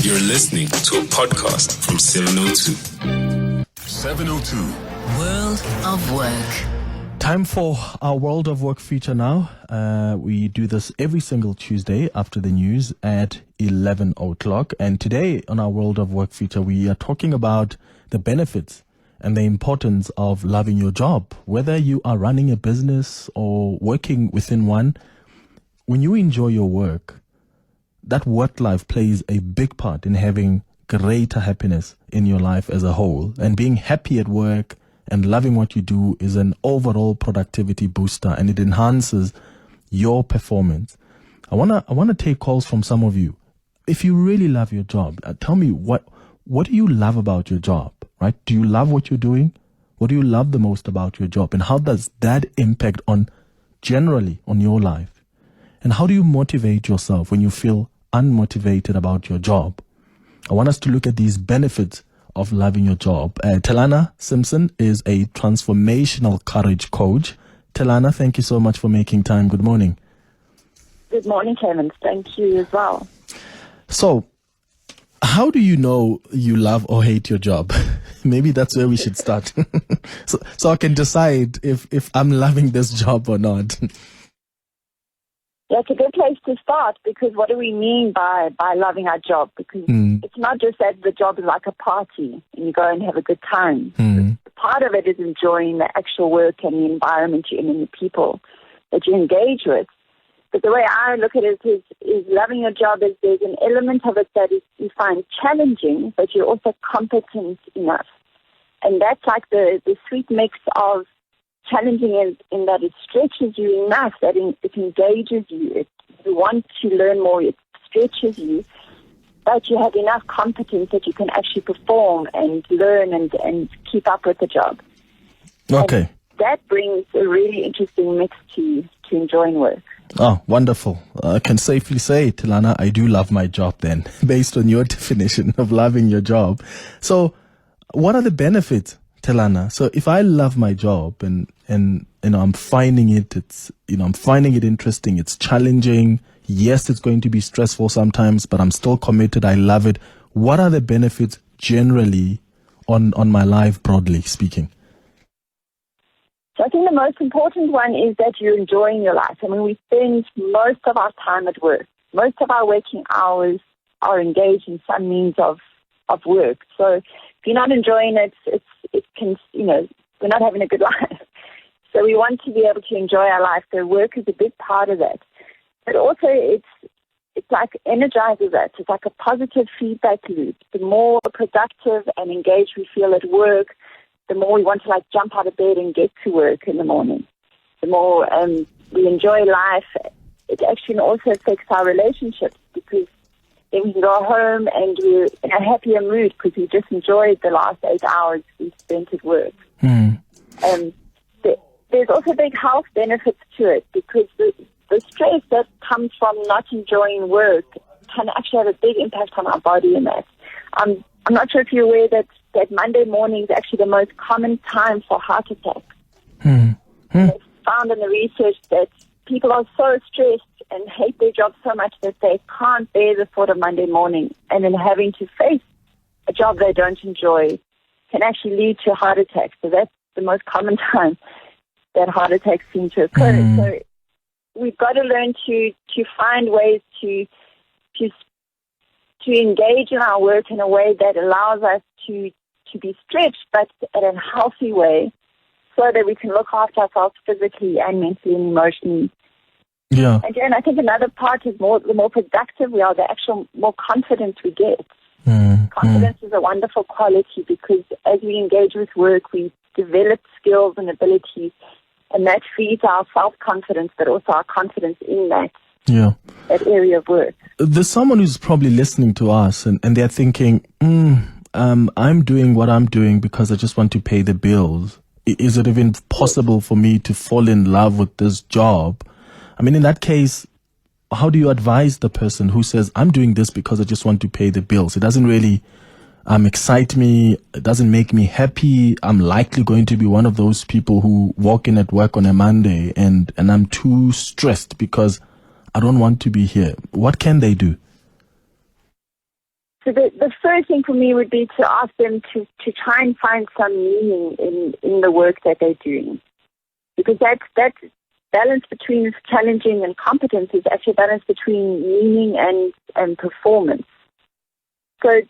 You're listening to a podcast from 702. 702. World of Work. Time for our World of Work feature now. We do this every single Tuesday after the news at 11 o'clock. And today on our World of Work feature, we are talking about the benefits and the importance of loving your job. Whether you are running a business or working within one, when you enjoy your work, that work life plays a big part in having greater happiness in your life as a whole. And being happy at work and loving what you do is an overall productivity booster, and it enhances your performance. I wanna take calls from some of you. If you really love your job, tell me what do you love about your job, right? Do you love what you're doing? What do you love the most about your job? And how does that impact generally on your life? And how do you motivate yourself when you feel unmotivated about your job? I want us to look at these benefits of loving your job. Telana Simpson is a Transformational Courage Coach. Telana, thank you so much for making time. Good morning. Good morning, Clement. Thank you as well. So, how do you know you love or hate your job? Maybe that's where we should start. so I can decide if I'm loving this job or not. Yeah, it's a good place to start, because what do we mean by loving our job? Because it's not just that the job is like a party and you go and have a good time. Part of it is enjoying the actual work and the environment you're in and the people that you engage with. But the way I look at it is loving your job is there's an element of it that is you find challenging, but you're also competent enough. And that's like the sweet mix of challenging in that it stretches you enough, that it engages you. You want to learn more, it stretches you, but you have enough competence that you can actually perform and learn and keep up with the job. Okay. And that brings a really interesting mix to enjoying work. Oh, wonderful. I can safely say, Telana, I do love my job then, based on your definition of loving your job. So what are the benefits, Telana? So if I love my job and I'm finding it interesting, it's challenging. Yes, it's going to be stressful sometimes, but I'm still committed. I love it. What are the benefits generally on my life, broadly speaking? So I think the most important one is that you're enjoying your life. I mean, we spend most of our time at work. Most of our working hours are engaged in some means of work. So if you're not enjoying it, it can, we're not having a good life. So we want to be able to enjoy our life. So work is a big part of that. But also it's like energizes us. It's like a positive feedback loop. The more productive and engaged we feel at work, the more we want to jump out of bed and get to work in the morning. The more we enjoy life, it actually also affects our relationships, because then we can go home and we're in a happier mood because we just enjoyed the last 8 hours we spent at work. There's also big health benefits to it, because the stress that comes from not enjoying work can actually have a big impact on our body in that. I'm not sure if you're aware that Monday morning is actually the most common time for heart attacks. It's found in the research that people are so stressed and hate their job so much that they can't bear the thought of Monday morning, and then having to face a job they don't enjoy can actually lead to heart attacks. So that's the most common time that heart attacks seem to occur. So we've got to learn to find ways to engage in our work in a way that allows us to be stretched, but in a healthy way, so that we can look after ourselves physically and mentally and emotionally. Yeah. Again, I think another part is the more productive we are, the actual more confidence we get. Confidence is a wonderful quality, because as we engage with work, we develop skills and abilities, and that feeds our self-confidence, but also our confidence in that area of work. There's someone who's probably listening to us and they're thinking, I'm doing what I'm doing because I just want to pay the bills. Is it even possible for me to fall in love with this job? I mean, in that case, how do you advise the person who says, I'm doing this because I just want to pay the bills? It doesn't really excite me. It doesn't make me happy. I'm likely going to be one of those people who walk in at work on a Monday and I'm too stressed because I don't want to be here. What can they do? So the first thing for me would be to ask them to try and find some meaning in the work that they're doing. Because that balance between challenging and competence is actually a balance between meaning and performance. So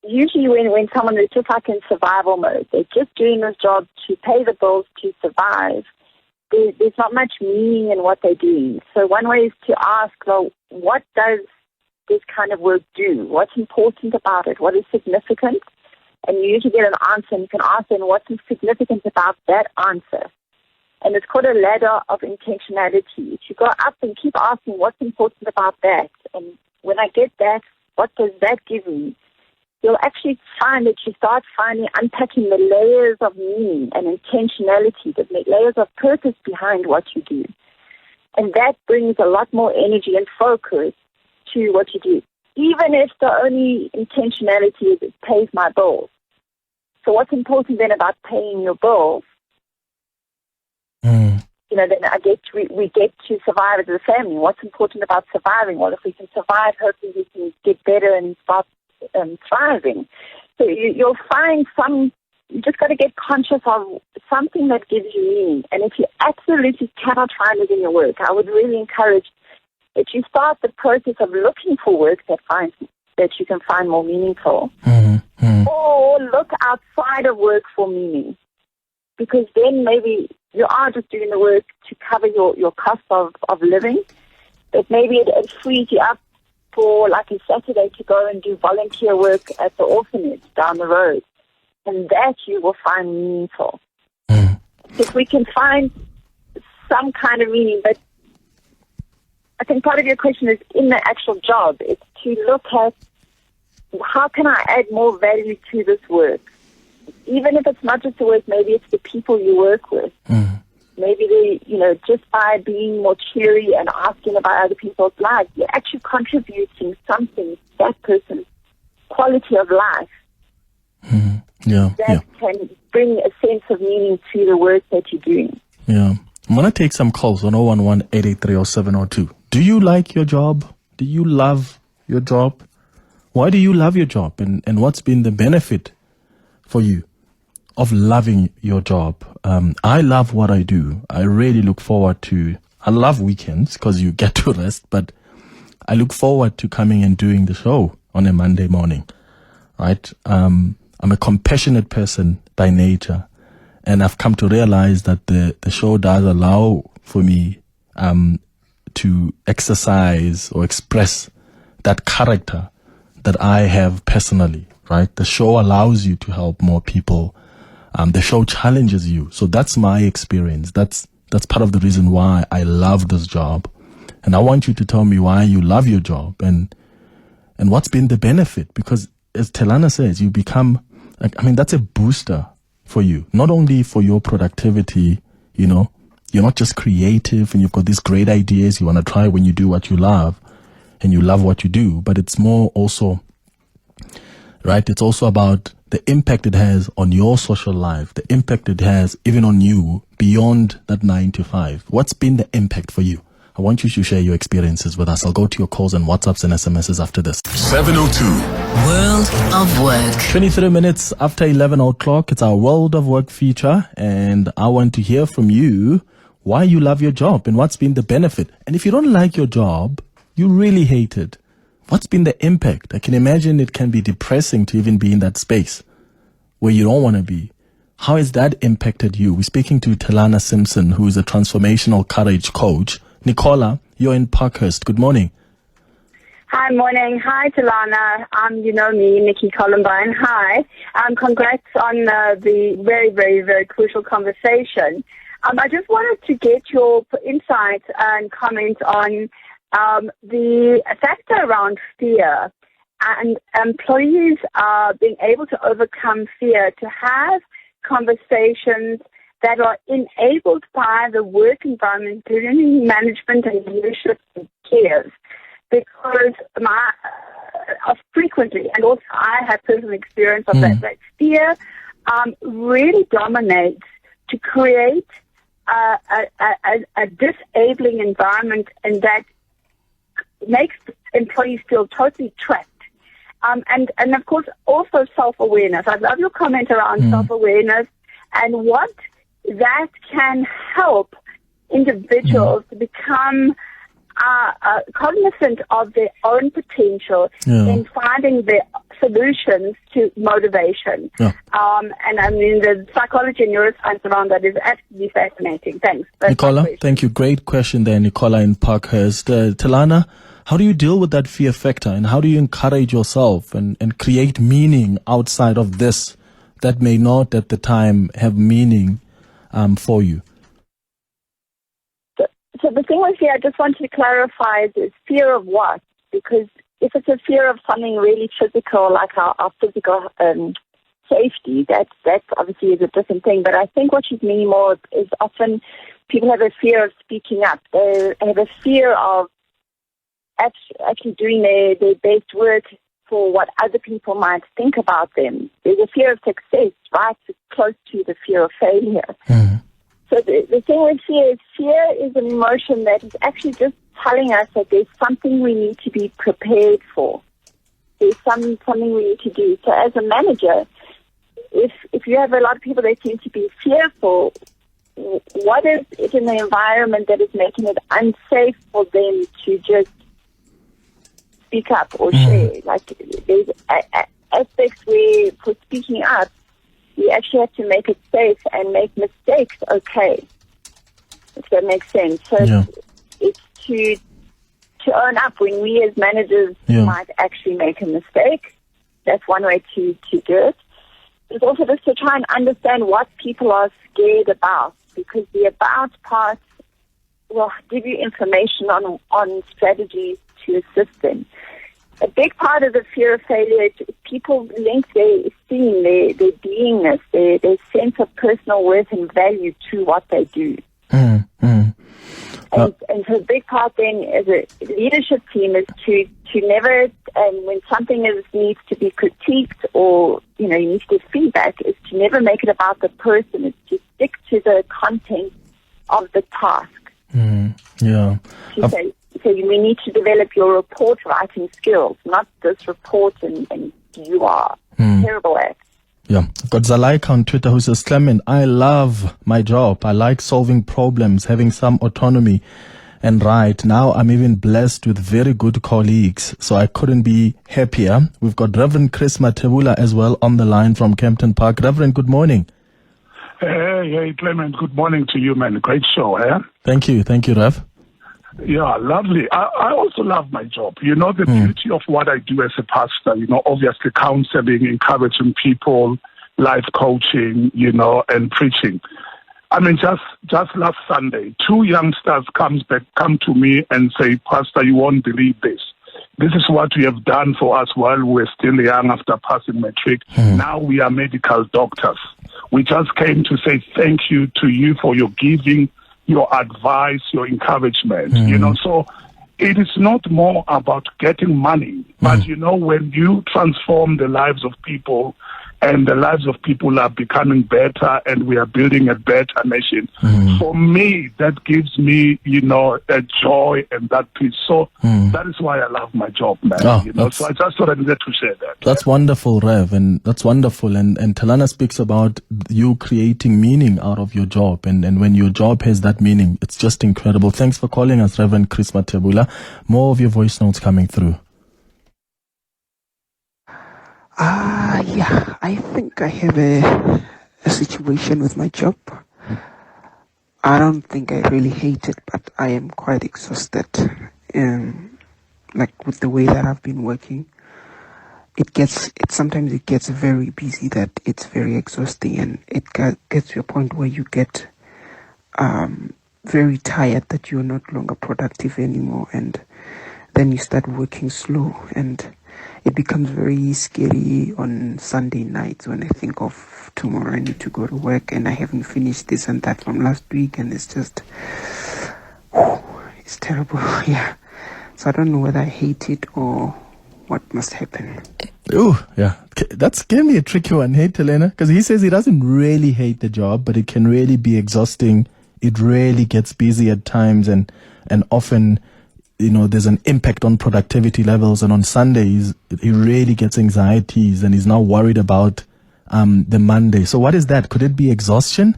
usually when someone is just like in survival mode, they're just doing this job to pay the bills, to survive, there's not much meaning in what they're doing. So one way is to ask, well, what does this kind of work do? What's important about it? What is significant? And you usually get an answer, and you can ask them what's significant about that answer. And it's called a ladder of intentionality. If you go up and keep asking what's important about that, and when I get that, what does that give me? You'll actually find that you start unpacking the layers of meaning and intentionality, the layers of purpose behind what you do. And that brings a lot more energy and focus to what you do, even if the only intentionality is it pays my bills. So what's important then about paying your bills? Then we get to survive as a family. What's important about surviving? Well, if we can survive, hopefully we can get better and start thriving. So you'll find you just got to get conscious of something that gives you meaning. And if you absolutely cannot find it in your work, I would really encourage that you start the process of looking for work that you can find more meaningful. Or look outside of work for meaning. Because then maybe you are just doing the work to cover your cost of living, but maybe it frees you up for, like a Saturday, to go and do volunteer work at the orphanage down the road. And that you will find meaningful. If we can find some kind of meaning, but I think part of your question is in the actual job. It's to look at how can I add more value to this work? Even if it's not just the work, maybe it's the people you work with. Maybe just by being more cheery and asking about other people's lives, you're actually contributing something to that person's quality of life. That can bring a sense of meaning to the work that you're doing. Yeah. I'm going to take some calls on 011-883-0702. Do you like your job? Do you love your job? Why do you love your job? And what's been the benefit for you of loving your job? I love what I do. I really look forward to, I love weekends because you get to rest, but I look forward to coming and doing the show on a Monday morning, right? I'm a compassionate person by nature, and I've come to realize that the show does allow for me to exercise or express that character that I have personally, right? The show allows you to help more people. The show challenges you. So that's my experience. That's part of the reason why I love this job. And I want you to tell me why you love your job and what's been the benefit. Because as Telana says, you become, that's a booster for you. Not only for your productivity, you're not just creative and you've got these great ideas you want to try when you do what you love and you love what you do, but it's more also, right? It's also about the impact it has on your social life, the impact it has even on you beyond that 9 to 5. What's been the impact for you? I want you to share your experiences with us. I'll go to your calls and WhatsApps and SMSs after this. 702. World of Work. 23 minutes after 11 o'clock. It's our World of Work feature, and I want to hear from you why you love your job and what's been the benefit. And if you don't like your job, you really hate it, what's been the impact? I can imagine it can be depressing to even be in that space where you don't want to be. How has that impacted you? We're speaking to Telana Simpson, who is a Transformational Courage Coach. Nicola, you're in Parkhurst. Good morning. Hi, morning. Hi, Telana. You know me, Nikki Columbine. Hi. Congrats on the very, very, very crucial conversation. I just wanted to get your insight and comment on the factor around fear and employees being able to overcome fear, to have conversations that are enabled by the work environment, including management and leadership and peers. Because frequently, and also I have personal experience of that fear really dominates to create a disabling environment, and that makes employees feel totally trapped And of course, also self-awareness. I love your comment around self-awareness and what that can help individuals to become cognizant of their own potential in finding their solutions to motivation. And I mean, the psychology and neuroscience around that is absolutely fascinating. Thanks. That's Nicola, thank you. Great question there, Nicola in Parkhurst. Telana, how do you deal with that fear factor, and how do you encourage yourself and create meaning outside of this that may not at the time have meaning for you? So the thing with fear, I just want to clarify, is fear of what? Because if it's a fear of something really physical, like our physical safety, that obviously is a different thing. But I think what she's meaning more is often people have a fear of speaking up. They have a fear of actually doing their best work for what other people might think about them. There's a fear of success, right? It's close to the fear of failure. So the thing with fear is an emotion that is actually just telling us that there's something we need to be prepared for. There's something we need to do. So as a manager, if you have a lot of people that seem to be fearful, what is it in the environment that is making it unsafe for them to just speak up or share? Like, there's aspects where for speaking up, you actually have to make it safe and make mistakes okay, if that makes sense. So it's to own up when we as managers might actually make a mistake. That's one way to do it. It's also just to try and understand what people are scared about, because the about part will give you information on strategies to assist them. A big part of the fear of failure is people link their esteem, their beingness, their sense of personal worth and value to what they do. And so a big part then as a leadership team is to never, when something needs to be critiqued or, you need to give feedback, is to never make it about the person. It's to stick to the content of the task. So we need to develop your report writing skills, not this report and you are terrible at. I've got Zalaika on Twitter who says, Clement, I love my job. I like solving problems, having some autonomy. And right now I'm even blessed with very good colleagues, so I couldn't be happier. We've got Reverend Chris Matebula as well on the line from Kempton Park. Reverend, good morning. Hey, Clement, good morning to you, man. Great show, eh? Thank you, Rev. Yeah, lovely. I also love my job. The beauty of what I do as a pastor, obviously counseling, encouraging people, life coaching, and preaching. I mean, just last Sunday, 2 youngsters come to me and say, Pastor, you won't believe this. This is what you have done for us while we were still young after passing matric. Now we are medical doctors. We just came to say thank you to you for your giving, your advice, your encouragement, so it is not more about getting money, but when you transform the lives of people and the lives of people are becoming better and we are building a better nation, for me, that gives me, a joy and that peace. So that is why I love my job, man. So I just thought I needed to share that. That's wonderful, Rev, and that's wonderful. And Telana speaks about you creating meaning out of your job. And when your job has that meaning, it's just incredible. Thanks for calling us, Reverend Chris Matebula. More of your voice notes coming through. I think I have a situation with my job. I don't think I really hate it, but I am quite exhausted. Like with the way that I've been working, sometimes it gets very busy that it's very exhausting, and it gets to a point where you get very tired that you're not longer productive anymore, and then you start working slow, and it becomes very scary on Sunday nights when I think of tomorrow I need to go to work and I haven't finished this and that from last week, and it's just, it's terrible. So I don't know whether I hate it or what must happen. Oh, yeah. That's going to be a tricky one, hey, Telana? Because he says he doesn't really hate the job, but it can really be exhausting. It really gets busy at times, and often there's an impact on productivity levels, and on Sundays he really gets anxieties and he's now worried about the Monday. So what is that? Could it be exhaustion?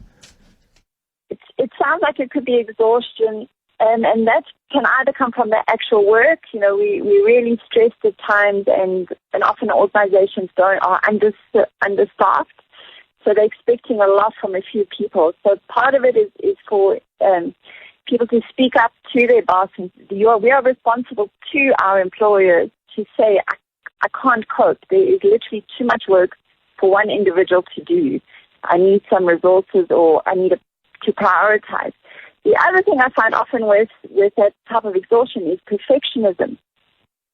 It sounds like it could be exhaustion, and that can either come from the actual work. We really stressed at times, and often organizations are understaffed, so they're expecting a lot from a few people. So part of it is for people to speak up to their boss, and we are responsible to our employers to say, I can't cope. There is literally too much work for one individual to do. I need some resources, or I need to prioritize. The other thing I find often with that type of exhaustion is perfectionism.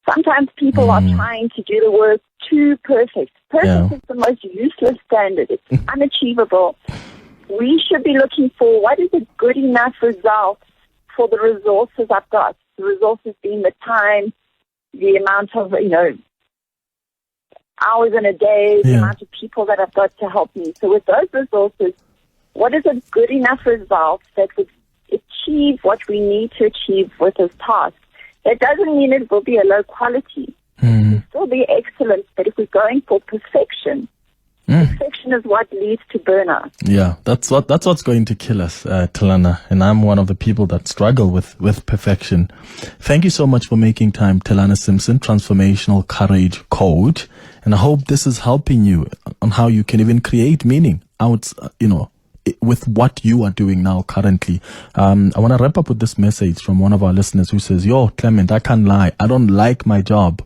Sometimes people are trying to do the work too perfect. Perfect is the most useless standard. It's unachievable. We should be looking for what is a good enough result for the resources I've got. The resources being the time, the amount of, hours in a day, the amount of people that I've got to help me. So with those resources, what is a good enough result that would achieve what we need to achieve with this task? That doesn't mean it will be a low quality. It will still be excellent, but if we're going for perfection, perfection is what leads to burnout. Yeah, that's what's going to kill us, Telana. And I'm one of the people that struggle with perfection. Thank you so much for making time, Telana Simpson, Transformational Courage Coach. And I hope this is helping you on how you can even create meaning out, with what you are doing now currently. I want to wrap up with this message from one of our listeners who says, Clement, I can't lie. I don't like my job,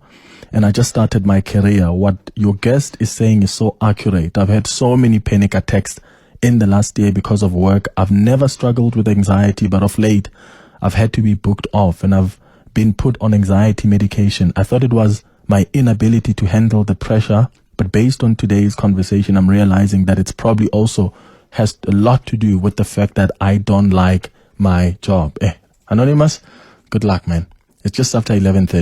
and I just started my career. What your guest is saying is so accurate. I've had so many panic attacks in the last year because of work. I've never struggled with anxiety, but of late, I've had to be booked off, and I've been put on anxiety medication. I thought it was my inability to handle the pressure, but based on today's conversation, I'm realizing that it's probably also has a lot to do with the fact that I don't like my job. Anonymous, good luck, man. It's just after 11:30.